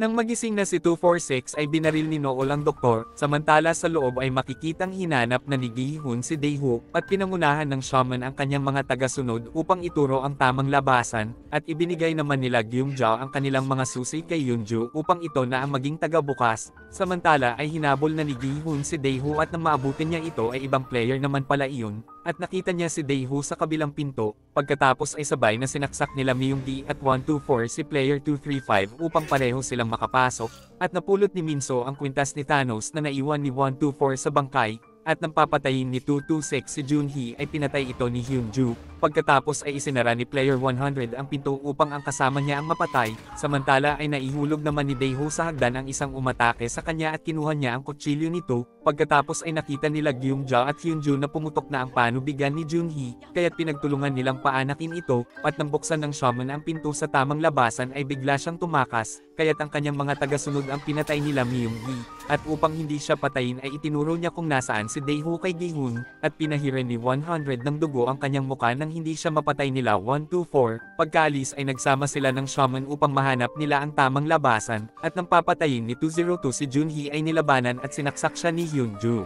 Nang magising na si 246 ay binaril ni Nool ang doktor, samantala sa loob ay makikitang hinanap na ni Gi-hun si Dae-ho, at pinangunahan ng shaman ang kanyang mga tagasunod upang ituro ang tamang labasan, at ibinigay naman nila Gyung-ja ang kanilang mga susi kay Yunju upang ito na ang maging tagabukas. Samantala ay hinabol na ni Gi-hun si Dae-ho at nang maabutin niya ito ay ibang player naman pala iyon, at nakita niya si Dae-ho sa kabilang pinto, pagkatapos ay sabay na sinaksak nila Myung-gi at 124 si player 235 upang pareho silang makapasok, at napulot ni Minso ang kwintas ni Thanos na naiwan ni 124 sa bangkay, at nang papatayin ni 226 si Junhee ay pinatay ito ni Hyunju. Pagkatapos ay isinara ni player 100 ang pinto upang ang kasama niya ang mapatay, samantala ay naihulog naman ni Dae-ho sa hagdan ang isang umatake sa kanya at kinuha niya ang kutsilyo nito, pagkatapos ay nakita nila Gyung-ja at Hyunju na pumutok na ang panubigan ni Junhee, kaya't pinagtulungan nilang paanakin ito, at nang buksan ng shaman ang pinto sa tamang labasan ay bigla siyang tumakas, kaya't ang kanyang mga tagasunod ang pinatay nila Myung-gi, at upang hindi siya patayin ay itinuro niya kung nasaan si Dae-ho kay Gi-hun, at pinahiran ni 100 ng dugo ang kanyang muka nang hindi siya mapatay nila 124, pagkaalis ay nagsama sila ng shaman upang mahanap nila ang tamang labasan, at nang papatayin ni 202 si Junhee ay nilabanan at sinaksak siya ni Hyunju.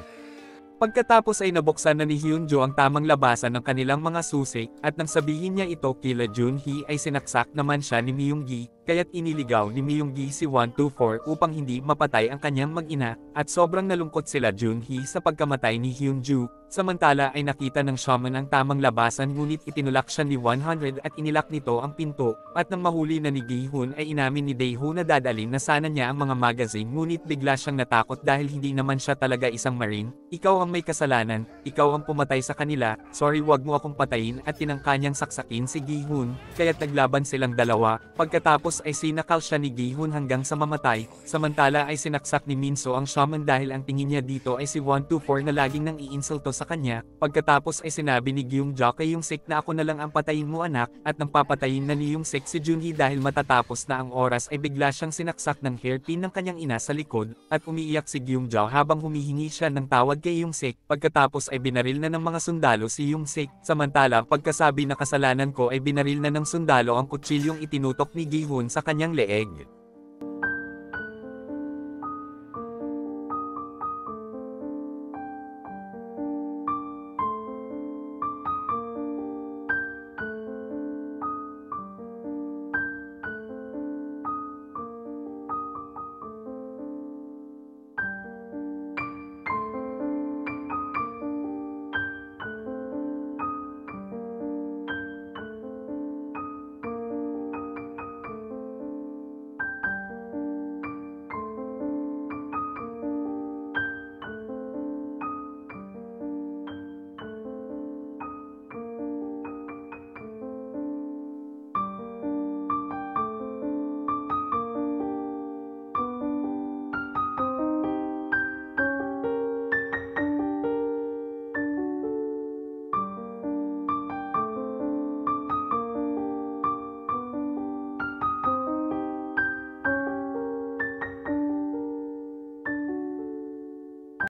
Pagkatapos ay nabuksan na ni Hyunjo ang tamang labasan ng kanilang mga susi, at nang sabihin niya ito kila Junhee ay sinaksak naman siya ni Myung-gi, kaya't iniligaw ni Myung-gi si 124 upang hindi mapatay ang kanyang mag-ina, at sobrang nalungkot sila Junhee sa pagkamatay ni Hyunju. Samantala ay nakita ng shaman ang tamang labasan ngunit itinulak siya ni 100 at inilak nito ang pinto, at nang mahuli na ni Gi-hun ay inamin ni Dae-ho na dadalhin na sana niya ang mga magazine ngunit bigla siyang natakot dahil hindi naman siya talaga isang marine. Ikaw ang may kasalanan, ikaw ang pumatay sa kanila, sorry wag mo akong patayin, at tinangka niyang saksakin si Gi-hun, kaya't naglaban silang dalawa, pagkatapos ay sinakal siya ni Gi-hun hanggang sa mamatay, samantala ay sinaksak ni Minso ang shaman dahil ang tingin niya dito ay si 124 na laging nang iinsulto sa kanya, pagkatapos ay sinabi ni Gyung-ja kay Yung-sik na ako na lang ang patayin mo anak, at nang papatayin na ni Yung-sik si Junhee dahil matatapos na ang oras ay bigla siyang sinaksak ng hairpin ng kanyang ina sa likod, at umiiyak si Gyung-ja habang humihingi siya ng tawad kay Yung-sik, pagkatapos ay binaril na ng mga sundalo si Yung-sik, samantala pagkasabi na kasalanan ko ay binaril na ng sundalo ang kutsilyong itinutok ni Gi-hun sa kanyang leeg.